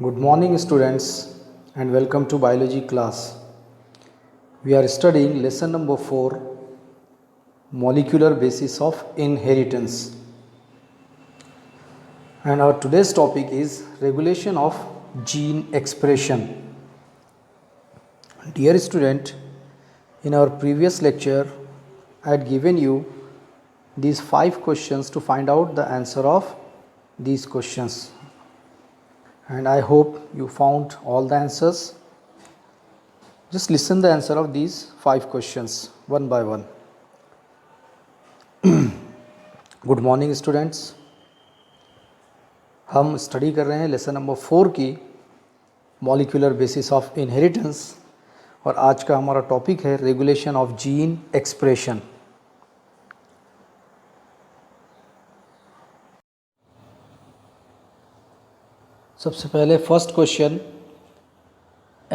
Good morning, students, and welcome to biology class. We are studying lesson number 4, molecular basis of inheritance. And our today's topic is regulation of gene expression. Dear student, in our previous lecture, I had given you these 5 questions to find out the answer of these questions. And I hope you found all the answers. Just listen the answer of these 5 questions one by one. Good morning students, हम study कर रहे हैं lesson number 4 की molecular basis of inheritance और आज का हमारा topic है रेगुलेशन ऑफ जीन एक्सप्रेशन। सबसे पहले first question,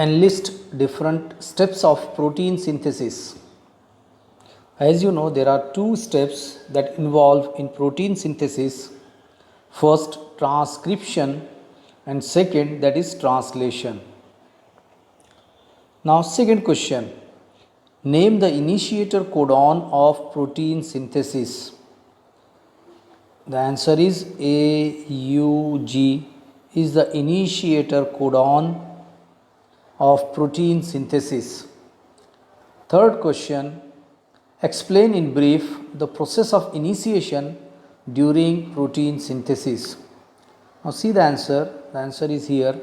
enlist different steps of protein synthesis. As you know, there are 2 steps that involve in protein synthesis. First, transcription, and second, that is translation. Now, second question, name the initiator codon of protein synthesis. The answer is AUG is the initiator codon of protein synthesis. Third question, explain in brief the process of initiation during protein synthesis. Now see the answer. The answer is here.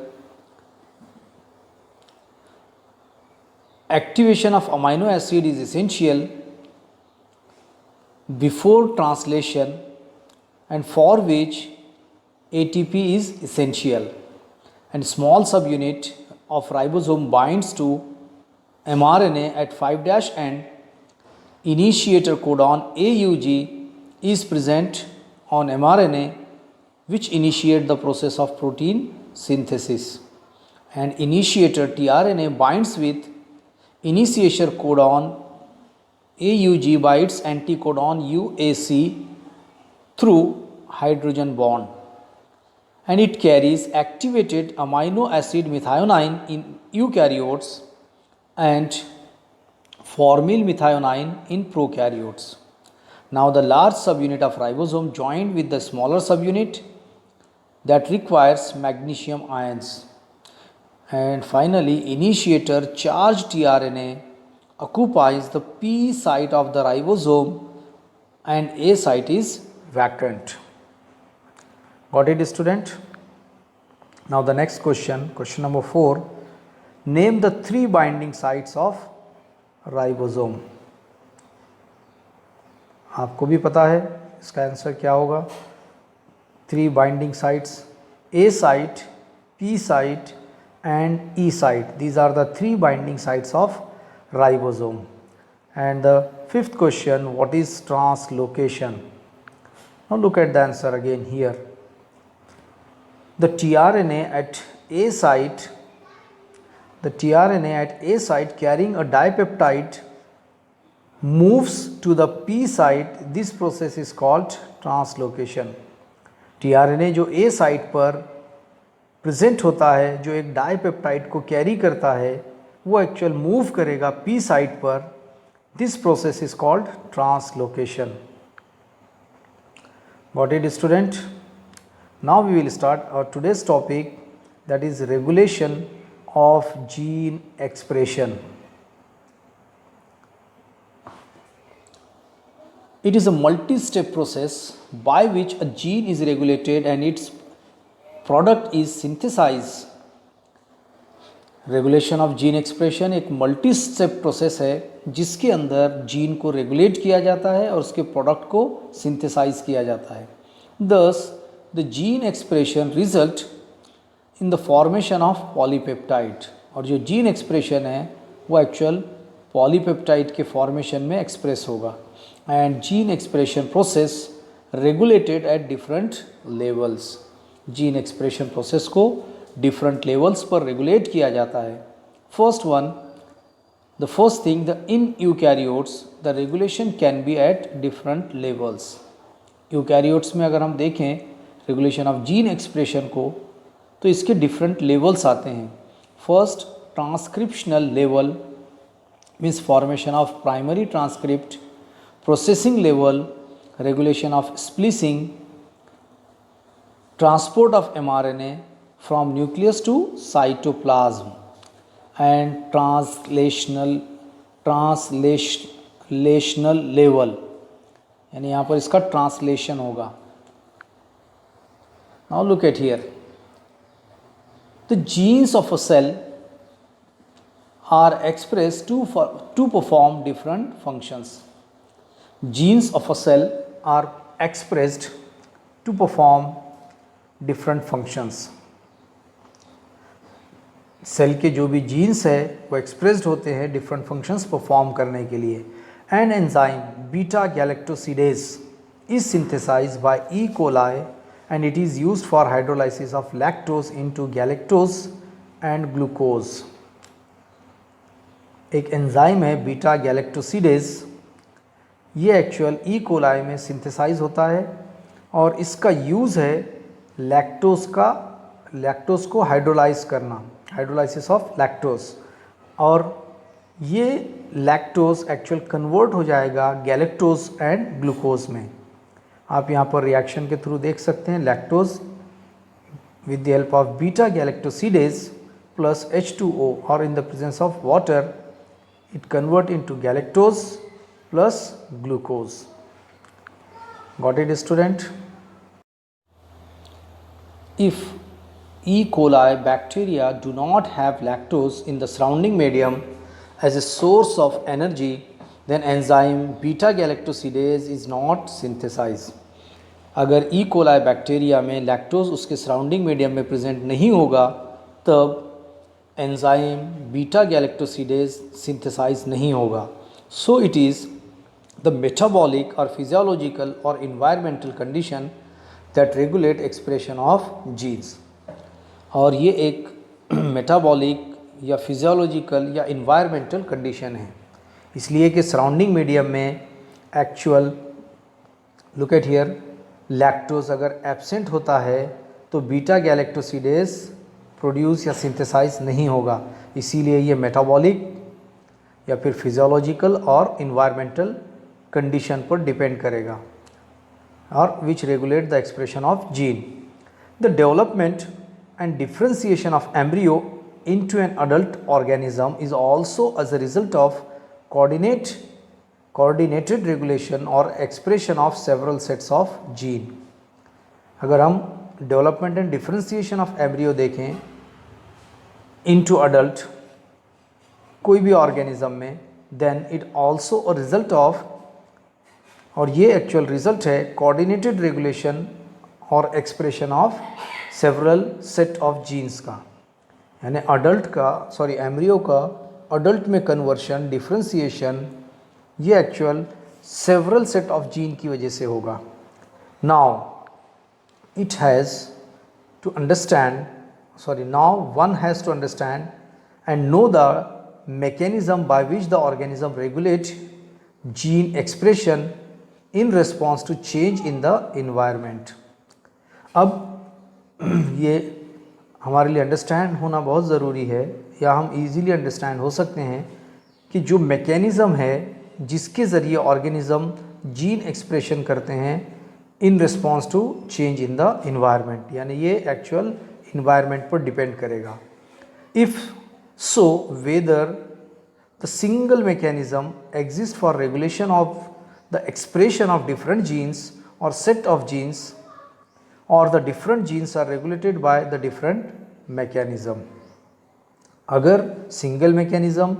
Activation of amino acid is essential before translation and for which ATP is essential, and small subunit of ribosome binds to mRNA at 5' end. Initiator codon AUG is present on mRNA which initiate the process of protein synthesis, and initiator tRNA binds with initiation codon AUG by its anticodon UAC through hydrogen bond, and it carries activated amino acid methionine in eukaryotes and formyl methionine in prokaryotes. Now the large subunit of ribosome joined with the smaller subunit that requires magnesium ions, and finally initiator charged tRNA occupies the P site of the ribosome and A site is vacant. Got it, student? Now the next question, question number 4, name the 3 binding sites of ribosome. आपको भी पता है इसका answer क्या होगा। 3 binding sites, A site, P site and E site. These are the 3 binding sites of ribosome. And the 5th question, what is translocation? Now look at the answer again here. The tRNA at A site, carrying a dipeptide moves to the P site. This process is called translocation. tRNA जो A site पर present होता है, जो एक dipeptide को carry करता है, वो एक्चुअल मूव करेगा P साइट पर. This process is called translocation. Got it, student? Now we will start our today's topic, that is regulation of gene expression. It is a multi-step process by which a gene is regulated and its product is synthesized. Regulation of gene expression एक multi step process है जिसके अंदर gene को regulate किया जाता है और उसके प्रोडक्ट को सिंथेसाइज किया जाता है. Thus, the gene expression result in the formation of polypeptide. और जो जीन एक्सप्रेशन है वो एक्चुअल पॉलीपेप्टाइड के फॉर्मेशन में एक्सप्रेस होगा. And gene expression process regulated at different levels. Gene expression process को डिफरेंट लेवल्स पर रेगुलेट किया जाता है. First one, the first thing, the in eukaryotes the regulation can be at different levels. Eukaryotes में अगर हम देखें रेगुलेशन ऑफ जीन एक्सप्रेशन को तो इसके डिफरेंट लेवल्स आते हैं। First, transcriptional level means formation of primary transcript, processing level, regulation of splicing, transport of mRNA from nucleus to cytoplasm, and translational level, यानी यहाँ पर इसका ट्रांसलेशन होगा। Now look at here, the genes of a cell are expressed to perform different functions. Genes of a cell are expressed to perform different functions. Cell के जो भी jeans है वो एक्सप्रेस्ड होते हैं डिफरेंट फंक्शंस परफॉर्म करने के लिए। An enzyme beta galactosidase is synthesized by E coli and it is used for hydrolysis of lactose into galactose and glucose. एक एंजाइम है बीटा गैलेक्टोसिडेज, ये एक्चुअल ई कोलाई में synthesize होता है और इसका यूज़ है लैक्टोज को हाइड्रोलाइज करना, हाइड्रोलाइसिस ऑफ लैक्टोज, और ये लैक्टोज एक्चुअल कन्वर्ट हो जाएगा गैलेक्टोज एंड ग्लूकोज में। आप यहाँ पर रिएक्शन के थ्रू देख सकते हैं, lactose with the help of beta galactosidase plus H2O और in the presence of water it convert into galactose plus glucose. Got it, student? If E. coli bacteria do not have lactose in the surrounding medium as a source of energy, then enzyme beta galactosidase is not synthesized. अगर E. coli bacteria में lactose उसके surrounding medium में present नहीं होगा तब enzyme beta galactosidase synthesize नहीं होगा। So it is the metabolic और फिजियोलॉजिकल और environmental condition that regulate expression of genes. और ये एक मेटाबॉलिक या फिजियोलॉजिकल या इन्वायरमेंटल कंडीशन है, इसलिए कि सराउंडिंग मीडियम में actual look at here lactose अगर एब्सेंट होता है तो बीटा गैलेक्टोसिडेज प्रोड्यूस या सिंथेसाइज नहीं होगा। इसीलिए ये मेटाबॉलिक या फिर फिजियोलॉजिकल और इन्वायरमेंटल कंडीशन पर डिपेंड करेगा और which regulate the expression of gene. The development and differentiation of embryo into an adult organism is also as a result of coordinated regulation और expression of several sets of gene. अगर हम development and differentiation of embryo देखें into adult कोई भी organism में, then it also a result of, और ये actual result है कोऑर्डिनेटेड रेगुलेशन और expression of several set of genes का, यानी एम्ब्रियो का अडल्ट में कन्वर्शन, डिफ्रेंसिएशन, ये actual several set of gene की वजह से होगा। Now it has to understand, now one has to understand and know the mechanism by which the organism regulate gene expression in response to change in the environment. अब ये हमारे लिए understand होना बहुत ज़रूरी है, या हम इजीली अंडरस्टैंड हो सकते हैं कि जो मैकेनिज़्म है जिसके ज़रिए ऑर्गेनिज़म जीन एक्सप्रेशन करते हैं in response to change in the environment, यानी ये एक्चुअल इन्वायरमेंट पर डिपेंड करेगा। If so whether the single mechanism exist for regulation of the expression of different genes और सेट ऑफ जीन्स, और the different genes are regulated by the different mechanism. अगर single mechanism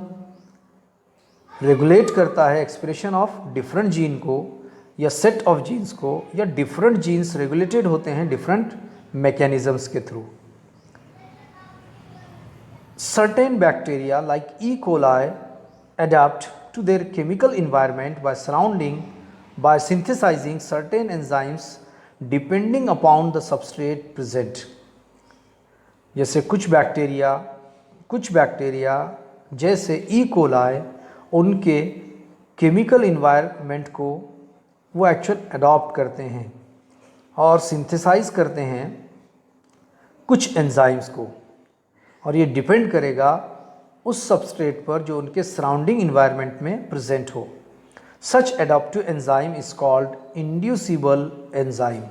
regulate करता है expression of different gene को या set of jeans को, या different jeans regulated होते हैं डिफरेंट मैकेनिज्म्स के through. Certain bacteria like E coli adapt to their chemical environment by synthesizing certain enzymes depending upon the substrate present. जैसे कुछ bacteria जैसे ई कोलाई उनके chemical environment को वो एक्चुअल अडॉप्ट करते हैं और सिंथेसाइज करते हैं कुछ एंजाइम्स को, और ये डिपेंड करेगा उस सबस्ट्रेट पर जो उनके सराउंडिंग इन्वायरमेंट में प्रेजेंट हो। Such adaptive enzyme is called inducible enzyme,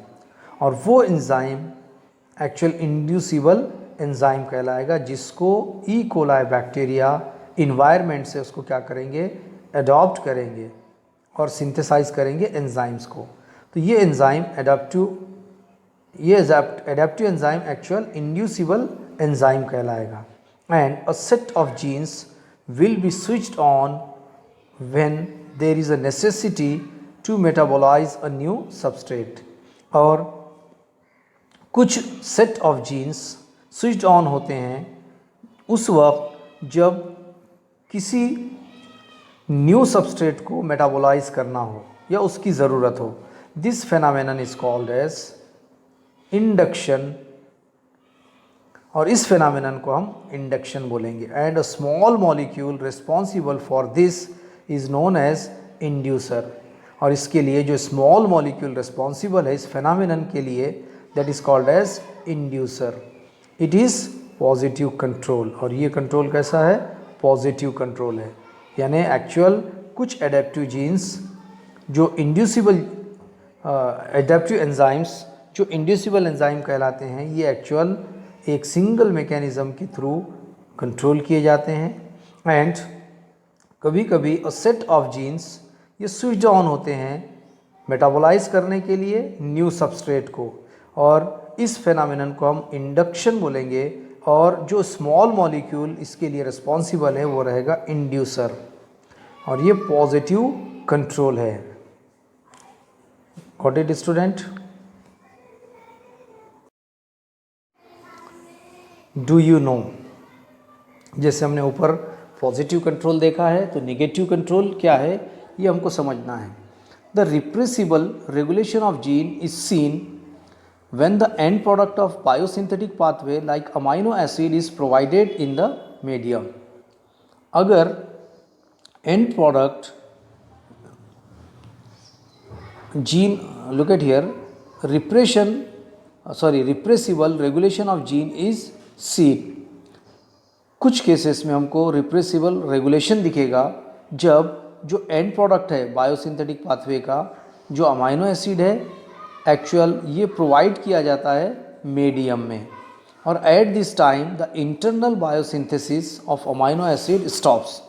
और वो एंजाइम एक्चुअल इंड्यूसिबल एंजाइम कहलाएगा जिसको ई कोलाई बैक्टीरिया इन्वायरमेंट से उसको क्या करेंगे, अडॉप्ट करेंगे और सिंथेसाइज करेंगे एंजाइम्स को। तो ये enzyme adaptive enzyme actual inducible enzyme कहलाएगा। And a set of genes will be switched on when there is a necessity to metabolise a new substrate, और कुछ set of genes switched on होते हैं उस वक्त जब किसी न्यू सबस्ट्रेट को मेटाबोलाइज करना हो या उसकी ज़रूरत हो। This phenomenon is called as induction, और इस फेनामेनन को हम इंडक्शन बोलेंगे। And a small molecule responsible for this is known as inducer, और इसके लिए जो स्मॉल मॉलिक्यूल रिस्पॉन्सिबल है इस फेनामेनन के लिए, that is called as inducer. It is positive control, और ये कंट्रोल कैसा है, पॉजिटिव कंट्रोल है। यानी एक्चुअल कुछ एडेप्टिव जीन्स जो इंड्यूसिबल एडेप्टिव एंजाइम्स जो इंड्यूसिबल एंजाइम कहलाते हैं, ये एक्चुअल एक सिंगल मैकेनिज्म के थ्रू कंट्रोल किए जाते हैं। एंड कभी कभी अ सेट ऑफ जीन्स ये स्विच ऑन होते हैं मेटाबोलाइज करने के लिए न्यू सबस्ट्रेट को, और इस फेनामेनन को हम इंडक्शन बोलेंगे, और जो स्मॉल मॉलिक्यूल इसके लिए रिस्पॉन्सिबल है वो रहेगा इंड्यूसर, और ये पॉजिटिव कंट्रोल है। Got it student? Do you know, जैसे हमने ऊपर पॉजिटिव कंट्रोल देखा है, तो नेगेटिव कंट्रोल क्या है ये हमको समझना है। The repressible regulation of gene is seen when the end product of biosynthetic pathway like amino acid is provided in the medium। अगर end product gene, look at here, repressible regulation of gene is seen। कुछ cases में हमको repressible regulation दिखेगा जब जो and product है biosynthetic pathway का, जो अमाइनो एसिड है एक्चुअल ये प्रोवाइड किया जाता है मीडियम में, और at this time the internal biosynthesis of amino acid stops.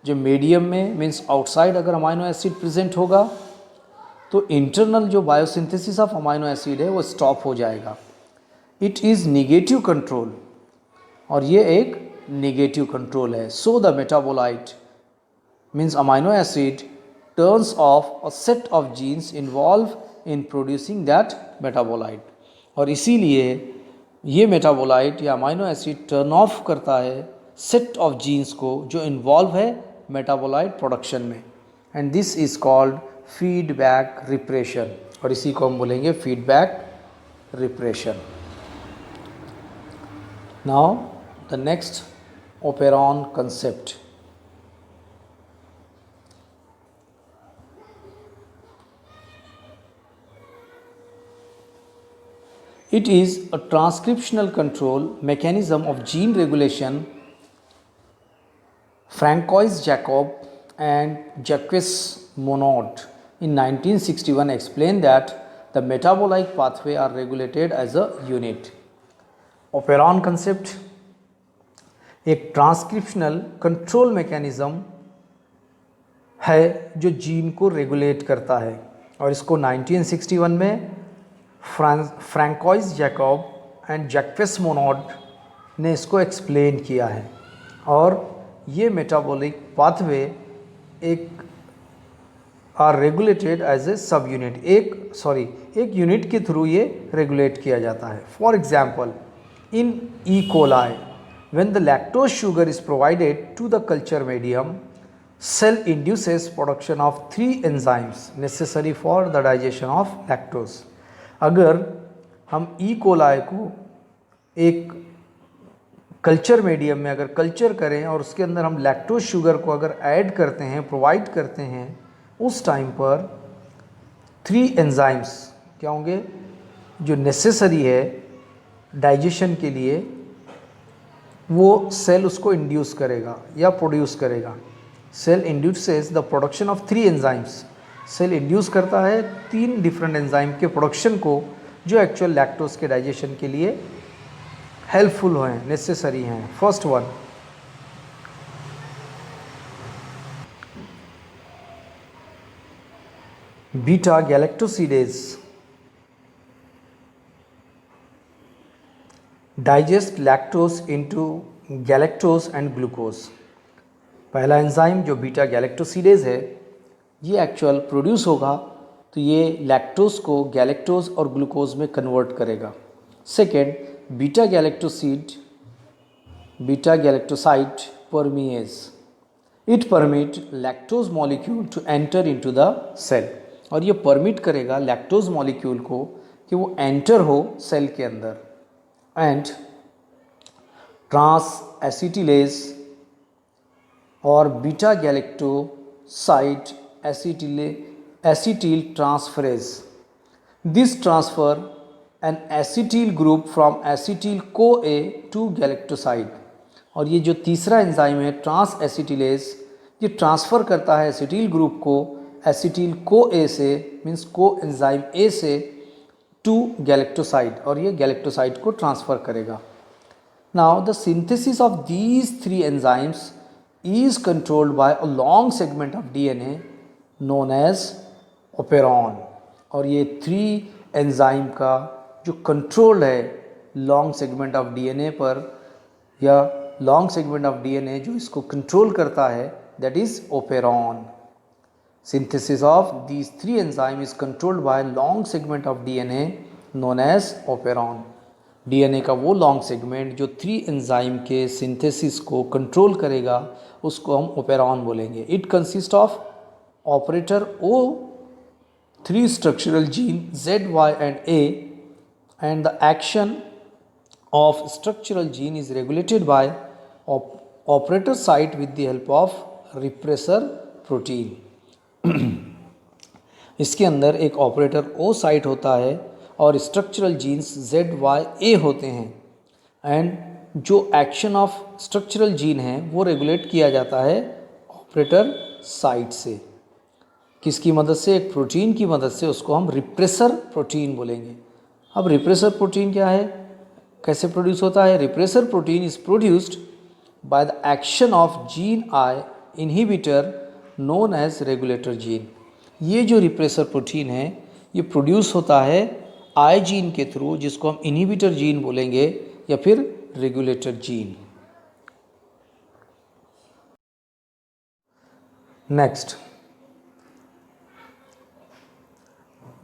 जो मीडियम में मीन्स आउटसाइड अगर अमाइनो एसिड प्रेजेंट होगा तो इंटरनल जो बायोसिंथेसिस ऑफ अमाइनो एसिड है वो स्टॉप हो जाएगा। इट इज़ निगेटिव कंट्रोल, और ये एक निगेटिव कंट्रोल है। So the metabolite means amino asset turns of a set of jeans involve in producing that metabolite, और इसीलिए ये मेटाबोलाइट या अमाइनो एसिड टर्न ऑफ करता है सेट ऑफ जीन्स को जो इन्वॉल्व है मेटाबोलाइट प्रोडक्शन में, and this is called feedback repression, और इसी को हम बोलेंगे feedback repression. Now the next operon concept. It is a transcriptional control mechanism of gene regulation. Francois-Jacob and Jacques Monod in 1961 explained that the metabolic pathway are regulated as a unit. Operon concept एक transcriptional control mechanism है जो gene को regulate करता है, और इसको 1961 में Francois Jacob and Jacques Monod ने इसको एक्सप्लेन किया है। और ये मेटाबॉलिक पाथवे एक are regulated as a subunit, एक यूनिट के थ्रू ये रेगुलेट किया जाता है। For example in E coli when the lactose sugar is provided to the culture medium, cell induces production of 3 enzymes necessary for the digestion of lactose। अगर हम E coli को एक culture medium में अगर culture करें और उसके अंदर हम लैक्टोज शुगर को अगर ऐड करते हैं, प्रोवाइड करते हैं, उस टाइम पर 3 एंजाइम्स क्या होंगे जो नेसेसरी है डाइजेशन के लिए वो सेल उसको इंड्यूस करेगा या प्रोड्यूस करेगा। Cell induces the production of 3 enzymes. Cell induce करता है 3 डिफरेंट एंजाइम के प्रोडक्शन को, जो एक्चुअल लैक्टोज के डाइजेशन के लिए हेल्पफुल हैं, नेसेसरी हैं। First one, beta galactosidase digest lactose into galactose and glucose. पहला एंजाइम जो बीटा गैलेक्टोसिडेज है, ये एक्चुअल प्रोड्यूस होगा तो ये लैक्टोज को गैलेक्टोज और ग्लूकोज में कन्वर्ट करेगा। Second, beta galactoside permease, it permit lactose molecule to enter into the cell, और ये परमिट करेगा लैक्टोज मॉलिक्यूल को कि वो एंटर हो सेल के अंदर। एंड ट्रांस एसिटिलेज और beta galactoside acetyl transferase, this transfer an acetyl group from acetyl CoA to galactoside. और ये जो तीसरा एंजाइम है ट्रांस एसिटिलेज, ये ट्रांसफ़र करता है एसिटिल ग्रुप को एसिटिल CoA से, मीन्स को एंजाइम ए से, टू गैलेक्टोसाइड, और ये गैलेक्टोसाइड को ट्रांसफ़र करेगा। Now the synthesis of these 3 enzymes is controlled by a long segment of DNA known as operon। और ये 3 एंजाइम का जो कंट्रोल है लॉन्ग सेगमेंट ऑफ डीएनए पर, या लॉन्ग सेगमेंट ऑफ डीएनए जो इसको कंट्रोल करता है, that is operon. Synthesis of these 3 enzyme is controlled by long segment of DNA known as operon. DNA का वो लॉन्ग सेगमेंट जो 3 एंजाइम के सिंथेसिस को कंट्रोल करेगा, उसको हम ओपेरॉन बोलेंगे। It consist of operator O, 3 structural gene Z, Y and A, and the action of structural gene is regulated by operator site with the help of repressor protein। इसके अंदर एक operator ओ site होता है और structural genes Z, Y, A होते हैं, and जो action of structural gene है वो रेगुलेट किया जाता है ऑपरेटर साइट से। किसकी मदद से? एक प्रोटीन की मदद से, उसको हम रिप्रेसर प्रोटीन बोलेंगे। अब रिप्रेसर प्रोटीन क्या है, कैसे प्रोड्यूस होता है? Repressor protein is produced by the action of gene I inhibitor known as regulator gene. ये जो रिप्रेसर प्रोटीन है ये प्रोड्यूस होता है आई जीन के थ्रू, जिसको हम इनहिबिटर जीन बोलेंगे या फिर regulator gene. Next,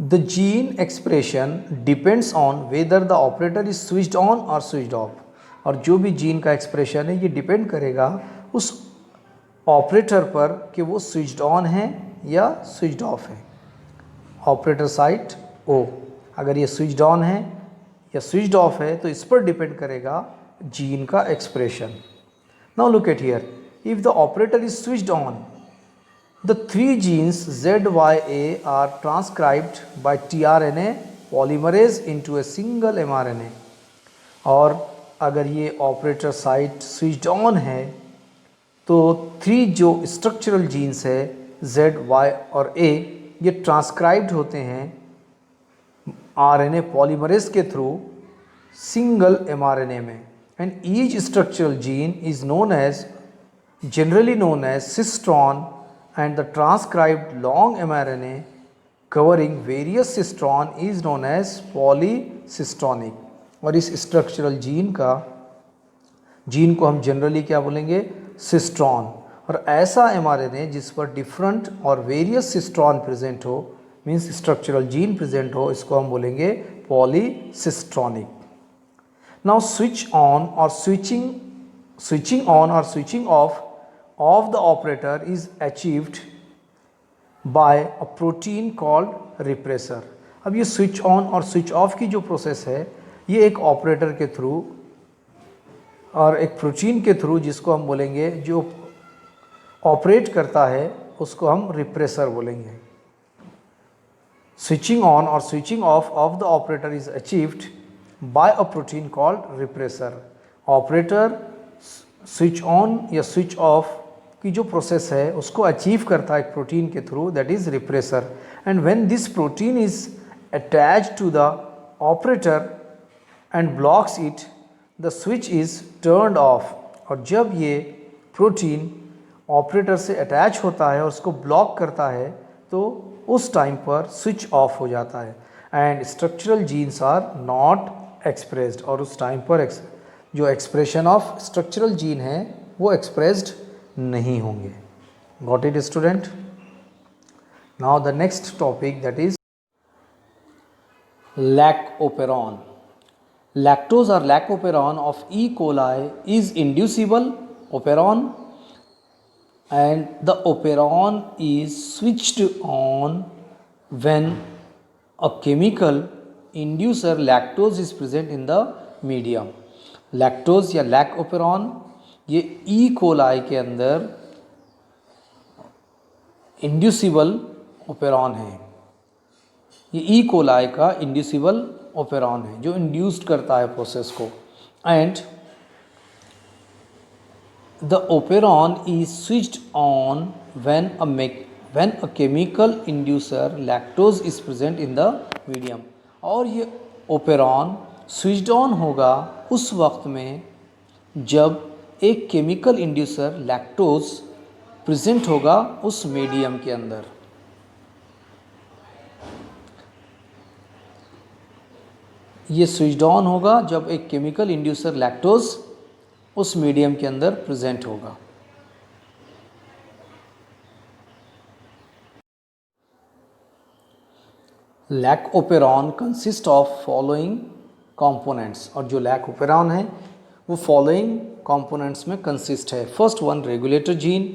the gene expression depends on whether the operator is switched on और स्विच्ड ऑफ। और जो भी जीन का एक्सप्रेशन है ये डिपेंड करेगा उस ऑपरेटर पर कि वो स्विच्ड ऑन है या स्विच्ड ऑफ है। ऑपरेटर साइट ओ, अगर ये स्विच्ड ऑन है या स्विच्ड ऑफ है तो इस पर डिपेंड करेगा जीन का expression. Now look at here, if the operator is switched on, the 3 genes Z, Y, A are transcribed by tRNA polymerase into a single mRNA। और अगर ये ऑपरेटर साइट स्विच्ड ऑन है तो 3 जो structural genes है Z, Y और A, ये transcribed होते हैं RNA पॉलीमरेज के थ्रू सिंगल mRNA में, and each structural gene is known as, generally known as cistron, and the transcribed long mRNA covering various cistron is known as polycistronic। और इस structural gene को हम generally क्या बोलेंगे? Cistron. और ऐसा mRNA जिस पर डिफरेंट और वेरियस सिस्ट्रॉन प्रेजेंट हो, मीन्स स्ट्रक्चरल जीन प्रेजेंट हो, इसको हम बोलेंगे पॉलीसिस्ट्रॉनिक। नाउ स्विचिंग ऑन और switching off of the operator is achieved by a protein called repressor। अब ये स्विच ऑन और स्विच ऑफ की जो प्रोसेस है ये एक ऑपरेटर के थ्रू और एक प्रोटीन के थ्रू, जिसको हम बोलेंगे जो ऑपरेट करता है उसको हम रिप्रेसर बोलेंगे। स्विचिंग ऑन और switching off the operator is achieved by a protein called repressor. Operator switch on या स्विच ऑफ की जो प्रोसेस है उसको अचीव करता है एक प्रोटीन के through, that is repressor. And when this protein is attached to the operator and blocks it, the switch is turned off. और जब ये प्रोटीन ऑपरेटर से अटैच होता है और उसको ब्लॉक करता है तो उस टाइम पर स्विच ऑफ हो जाता है and structural genes are not expressed. और उस टाइम पर जो एक्सप्रेशन ऑफ स्ट्रक्चरल जीन है वो एक्सप्रेस्ड नहीं होंगे। Got it student? Now the next topic that is lac operon. Lactose or lactoperon of E. coli is inducible operon, and the operon is switched on when a chemical inducer lactose is present in the medium. Lactose या lactoperon ये E. coli के अंदर inducible operon है। ये E coli का inducible operon है जो induced करता है प्रोसेस को। And the operon is switched on when a chemical inducer lactose is present in the medium. और ये ओपेरॉन स्विच्ड ऑन होगा उस वक्त में जब एक केमिकल इंड्यूसर लैक्टोज प्रेजेंट होगा उस मीडियम के अंदर। ये स्विच्ड ऑन होगा जब एक केमिकल इंड्यूसर लैक्टोज उस मीडियम के अंदर प्रेजेंट होगा। लैक्टोपेरॉन कंसिस्ट ऑफ फॉलोइंग कंपोनेंट्स। और जो लैक्टोपेरॉन है वो फॉलोइंग कंपोनेंट्स में कंसिस्ट है। First one regulator gene,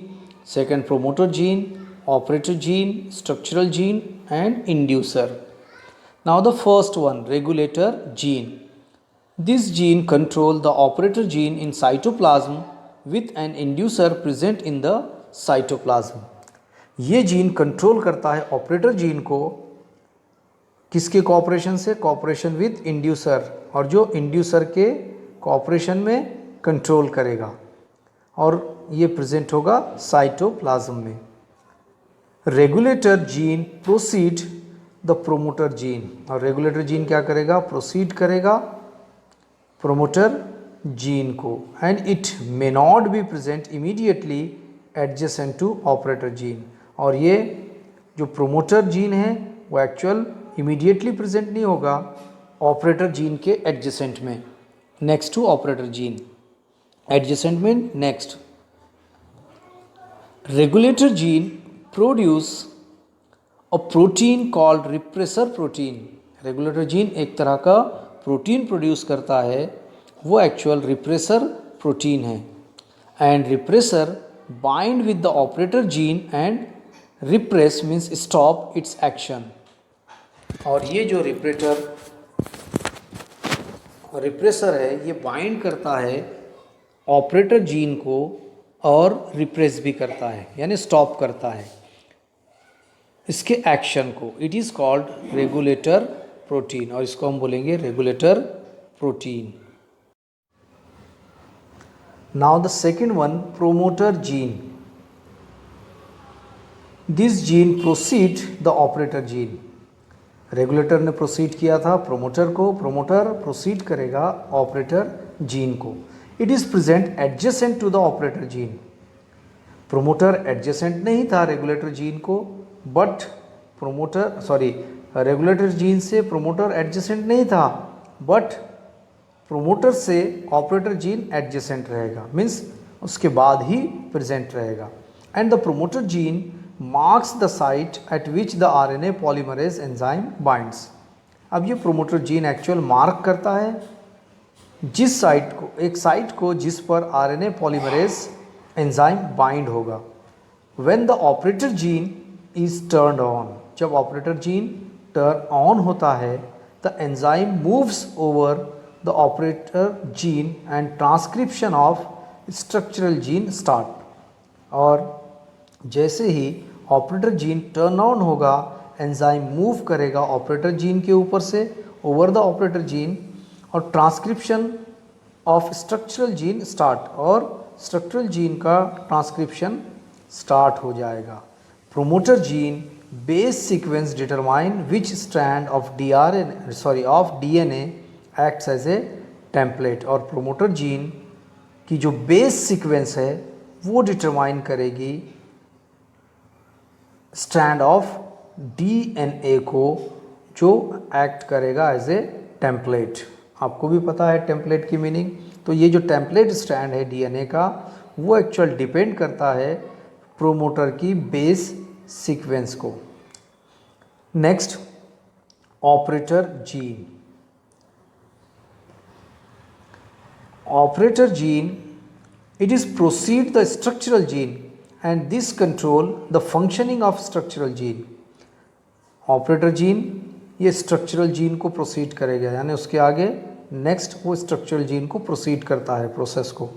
second promoter gene, operator gene, structural gene and inducer. Now the first one, regulator gene. This gene control the operator gene in cytoplasm with an inducer present in the cytoplasm. ये gene control करता है operator gene को किसके cooperation से? Cooperation with inducer, और जो inducer के cooperation में कंट्रोल करेगा और ये प्रेजेंट होगा साइटोप्लाज्म में। Regulator gene proceed the promoter gene, और रेगुलेटर जीन क्या करेगा? प्रोसीड करेगा प्रोमोटर जीन को। And it may not be present immediately adjacent to operator gene. और ये जो प्रोमोटर जीन है वो एक्चुअल इमीडिएटली प्रेजेंट नहीं होगा ऑपरेटर जीन के एडजेसेंट में, next to operator gene. Adjacent में next. Regulator gene produce a protein called repressor protein. Regulator gene एक तरह का प्रोटीन प्रोड्यूस करता है, वो एक्चुअल रिप्रेसर प्रोटीन है। And repressor bind with the operator gene and repress means stop its action. और ये जो रिप्रेसर है ये बाइंड करता है ऑपरेटर जीन को और रिप्रेस भी करता है, यानी स्टॉप करता है इसके एक्शन को। It is called regulator protein, और इसको हम बोलेंगे regulator protein. Now the second one, promoter gene. This gene proceed the operator gene. Regulator ने प्रोसीड किया था प्रोमोटर को, प्रोमोटर प्रोसीड करेगा ऑपरेटर जीन को। It is present adjacent to the operator gene. Promoter adjacent नहीं था regulator gene को, but regulator gene से प्रोमोटर एडजेसेंट नहीं था, बट प्रोमोटर से ऑपरेटर जीन एडजेसेंट रहेगा, मीन्स उसके बाद ही प्रेजेंट रहेगा। And the promoter gene marks the site eight which the RNA polymerase enzyme binds. अब ये प्रोमोटर जीन एक्चुअल मार्क करता है जिस साइट को, एक साइट को जिस पर आरएनए पॉलीमरेज एंजाइम बाइंड होगा। When the operator gene is turned on, जब ऑपरेटर जीन टर्न ऑन होता है the enzyme moves over the operator gene and transcription of structural gene start. और जैसे ही ऑपरेटर जीन टर्न ऑन होगा enzyme move करेगा operator gene के ऊपर से ओवर द ऑपरेटर जीन, और transcription of structural gene start, और स्ट्रक्चरल जीन का ट्रांसक्रिप्शन स्टार्ट हो जाएगा। Promoter gene base sequence determine which strand of DNA acts as a template, और प्रोमोटर जीन की जो बेस सीक्वेंस है वो डिटरमाइन करेगी स्ट्रैंड ऑफ डीएनए को जो एक्ट करेगा एज ए टेम्पलेट। आपको भी पता है टेम्पलेट की मीनिंग। तो ये जो टेम्पलेट स्ट्रैंड है डीएनए का वो एक्चुअल डिपेंड करता है प्रोमोटर की बेस सीक्वेंस को। Next, operator gene. Operator gene, it is proceed the structural gene and this control the functioning of structural gene। Operator gene ये स्ट्रक्चरल जीन को proceed करेगा, यानी उसके आगे नेक्स्ट वो स्ट्रक्चरल जीन को प्रोसीड करता है प्रोसेस को,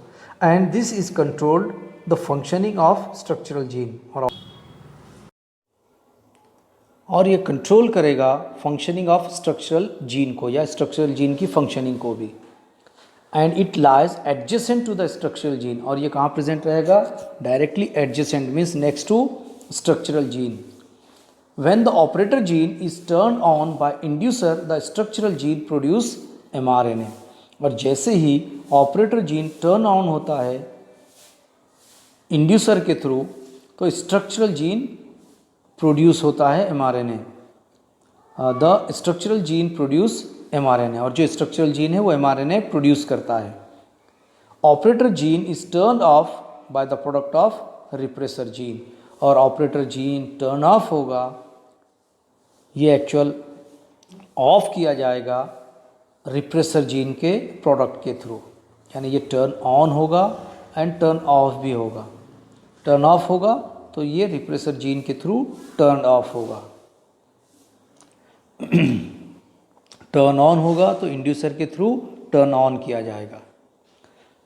and this is controlled the functioning of structural gene, और ये कंट्रोल करेगा फंक्शनिंग ऑफ स्ट्रक्चरल जीन को या स्ट्रक्चरल जीन की फंक्शनिंग को भी। And it lies adjacent to the structural gene, और ये कहाँ प्रेजेंट रहेगा? Directly adjacent means next to structural gene. When the operator gene is turned on by inducer, the structural gene produce mRNA। और जैसे ही operator gene turn on होता है inducer के through, तो स्ट्रक्चरल जीन प्रोड्यूस होता है mRNA। The structural gene produce mRNA, और जो स्ट्रक्चरल जीन है वो mRNA प्रोड्यूस करता है। Operator gene is turn off by the product of repressor gene, और ऑपरेटर जीन टर्न ऑफ होगा, ये एक्चुअल ऑफ किया जाएगा रिप्रेसर जीन के प्रोडक्ट के थ्रू, यानी ये टर्न ऑन होगा एंड टर्न ऑफ भी होगा। टर्न ऑफ होगा तो ये रिप्रेसर जीन के थ्रू टर्न ऑफ होगा, टर्न ऑन होगा तो इंड्यूसर के थ्रू टर्न ऑन किया जाएगा।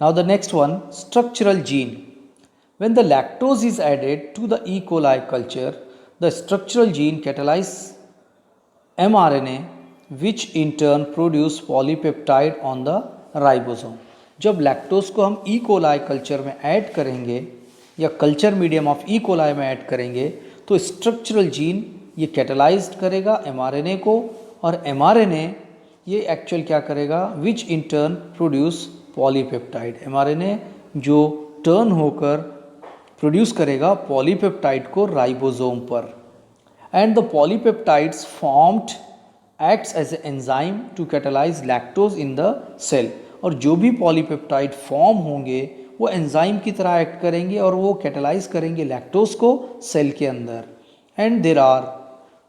Now the next one, structural gene. When the lactose is added to the E. coli culture, the structural gene catalyze mRNA, which in turn produce polypeptide on the ribosome। जब lactose को हम E coli culture में add करेंगे या culture medium of E coli में add करेंगे, तो structural gene ये कैटलाइज करेगा mRNA को, और mRNA ये एक्चुअल क्या करेगा? Which in turn produce polypeptide. mRNA जो टर्न होकर प्रोड्यूस करेगा पॉलीपेप्टाइड को राइबोसोम पर, and the polypeptides formed acts as a enzyme to catalyse lactose in the cell. और जो भी पॉलीपेप्टाइड फॉर्म होंगे वो एंजाइम की तरह एक्ट करेंगे और वो कैटलाइज करेंगे लैक्टोज को सेल के अंदर। And there are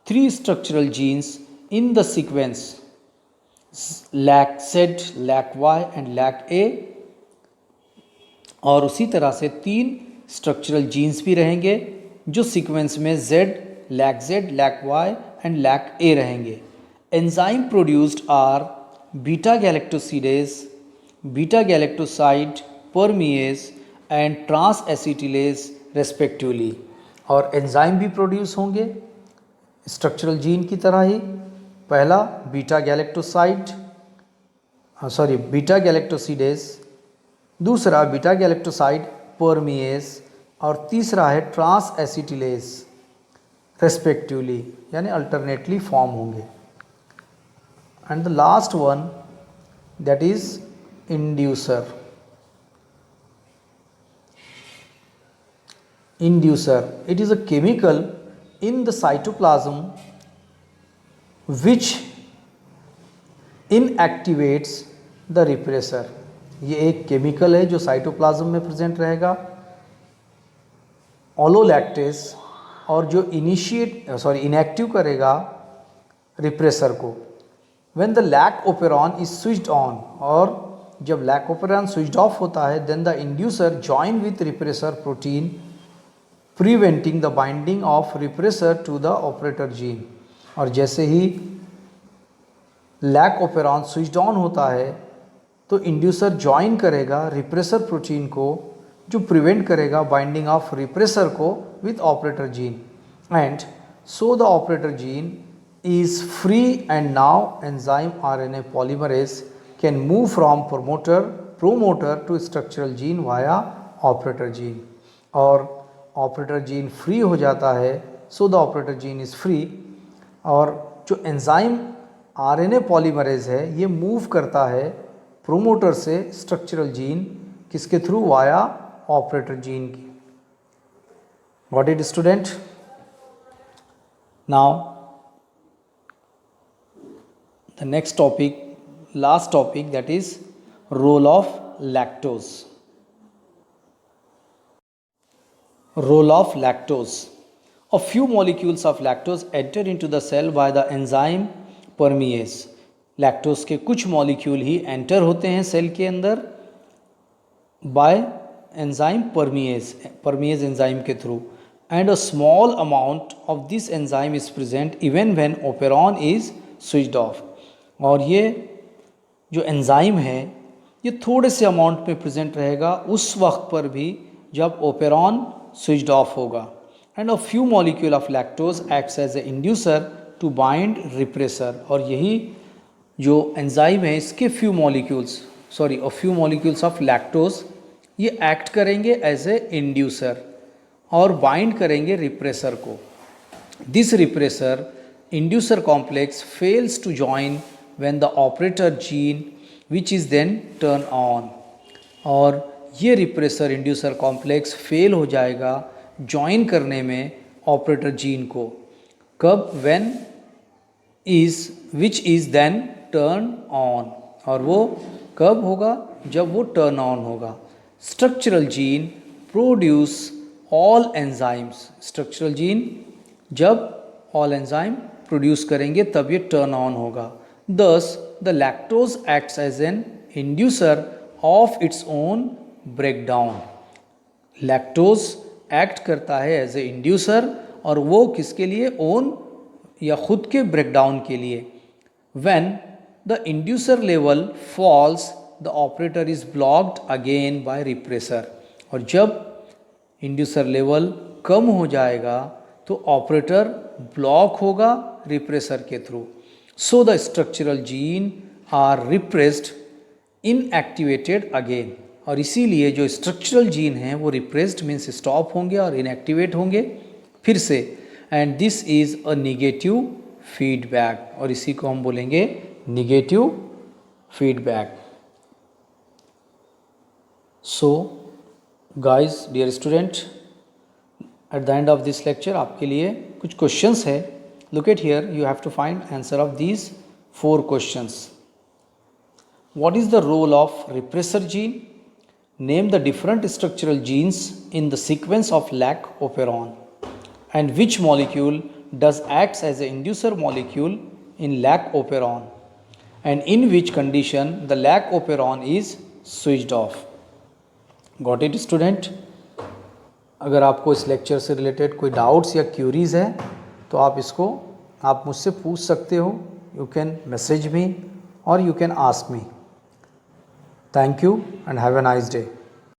3 structural genes in the sequence, LAC-Z, LAC-Y and LAC-A, और उसी तरह से 3 स्ट्रक्चरल जीन्स भी रहेंगे जो सीक्वेंस में Z, LAC-Z, LAC-Y and LAC-A रहेंगे। Enzyme produced are beta galactosidase, beta galactoside, permease and transacetylase respectively. और एंजाइम भी प्रोड्यूस होंगे स्ट्रक्चरल जीन की तरह ही। पहला बीटा गैलेक्टोसाइड बीटा गैलेक्टोसिडेज, दूसरा बीटा गैलेक्टोसाइड परमिएज, और तीसरा है ट्रांस एसिटिलेज रेस्पेक्टिवली, यानी अल्टरनेटली फॉर्म होंगे। And the last one that is inducer. Inducer, it is a chemical in the cytoplasm which inactivates the repressor. ये एक chemical है जो साइटोप्लाज्म में प्रेजेंट रहेगा, ओलोलैक्टेस, और जो इनएक्टिव करेगा रिप्रेसर को। When the lac operon is switched on, और जब लैक ओपेरॉन स्विच्ड ऑफ होता है, then the inducer join with repressor protein preventing the binding of repressor to the operator gene. और जैसे ही लैक ओपेरॉन स्विच्ड ऑन होता है तो इंड्यूसर ज्वाइन करेगा रिप्रेसर प्रोटीन को, जो प्रिवेंट करेगा बाइंडिंग ऑफ रिप्रेसर को with operator gene, and so the operator gene is free and now enzyme RNA polymerase can move from promoter to structural gene via operator gene, और operator gene free हो जाता है, so the operator gene is free. और जो enzyme RNA polymerase है ये move करता है प्रोमोटर से स्ट्रक्चरल जीन किसके थ्रू, वाया ऑपरेटर जीन की। Got it student? Now the next topic, last topic, that is role of lactose. Role of lactose. A few molecules of lactose enter into the cell by the enzyme permease. Lactose के कुछ molecule ही enter होते हैं cell के अंदर bye enzyme परमीएज enzyme के through, and a small amount of this enzyme is present even when operon is switched off. और ये जो एंजाइम है ये थोड़े से अमाउंट में प्रेजेंट रहेगा उस वक्त पर भी जब ओपेरॉन स्विच्ड ऑफ होगा। And a few molecule of lactose acts as a inducer to bind repressor. और यही जो एंजाइम है इसके फ्यू मॉलिक्यूल्स ऑफ लैक्टोज ये एक्ट करेंगे एज ए इंड्यूसर और बाइंड करेंगे रिप्रेसर को। This repressor inducer complex fails to join when the operator gene which is then turn on। और ये रिप्रेसर इंड्यूसर कॉम्प्लेक्स फेल हो जाएगा ज्वाइन करने में ऑपरेटर जीन को। कब? when is which is then turn on। और वो कब होगा? जब वो टर्न ऑन होगा। Structural gene produce all enzymes. Structural gene जब ऑल एंजाइम प्रोड्यूस करेंगे तब ये टर्न ऑन होगा। Thus, the lactose acts as an inducer of its own breakdown। Lactose act करता है एज ए इंड्यूसर, और वो किसके लिए? ओन या खुद के ब्रेकडाउन के लिए। When the inducer level falls, the operator is blocked again by repressor। और जब इंड्यूसर लेवल कम हो जाएगा तो ऑपरेटर ब्लॉक होगा रिप्रेसर के through. So the structural gene are repressed, inactivated again। और इसीलिए जो स्ट्रक्चरल जीन हैं वो रिप्रेस्ड मीन्स स्टॉप होंगे और इनएक्टिवेट होंगे फिर से। And this is a negative feedback, और इसी को हम बोलेंगे negative feedback. So guys, dear student, at the end of this lecture आपके लिए कुछ क्वेश्चंस है। Look at here, you have to find answer of these 4 questions. What is the role of repressor gene? Name the different structural genes in the sequence of lac operon. And which molecule does acts as an inducer molecule in lac operon? And in which condition the lac operon is switched off? Got it student? अगर आपको इस lecture से related कोई doubts या curies है तो आप मुझसे पूछ सकते हो। यू कैन मैसेज मी और you can ask me. Thank you and have a nice day.